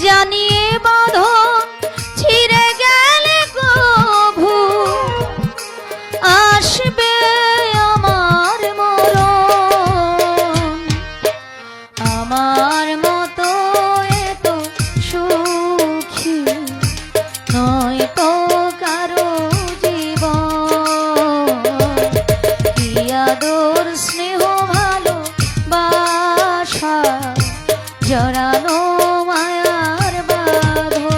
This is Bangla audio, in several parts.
জানিয়ে বাঁধন ছিঁড়ে গেলে কভু আসবে আমার মরণ। আমার মতো এত সুখী নয় তো কারো জীবন। কি আদর স্নেহ ভালোবাসা জড়ানো মায়ার বাঁধন।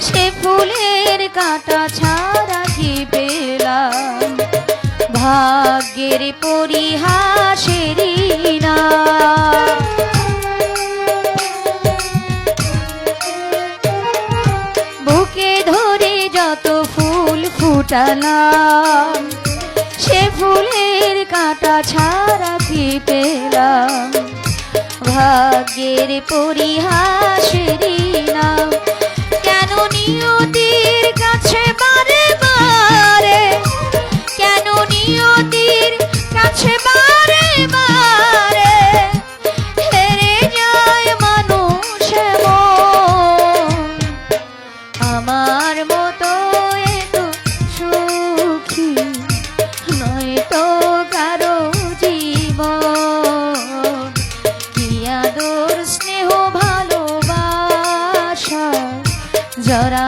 সে ফুলের কাঁটা ছাড়া কি পেলাম, ভাগ্যের পরিহাসেরই না। বুকে ধরে যত ফুল ফুটালাম, সে ফুলের কাঁটা ছাড়া কি পেলাম, ভাগ্যের পরিহাসেরই নাম। কেন নিয়তির কাছে বারে বারে, কেন নিয়তির কাছে বারে বারে হেরে যায় মানুষ মন। আমার মতো এত সুখী নয় তো কারো জীবন। আদর স্নেহ ভালোবাসা জরা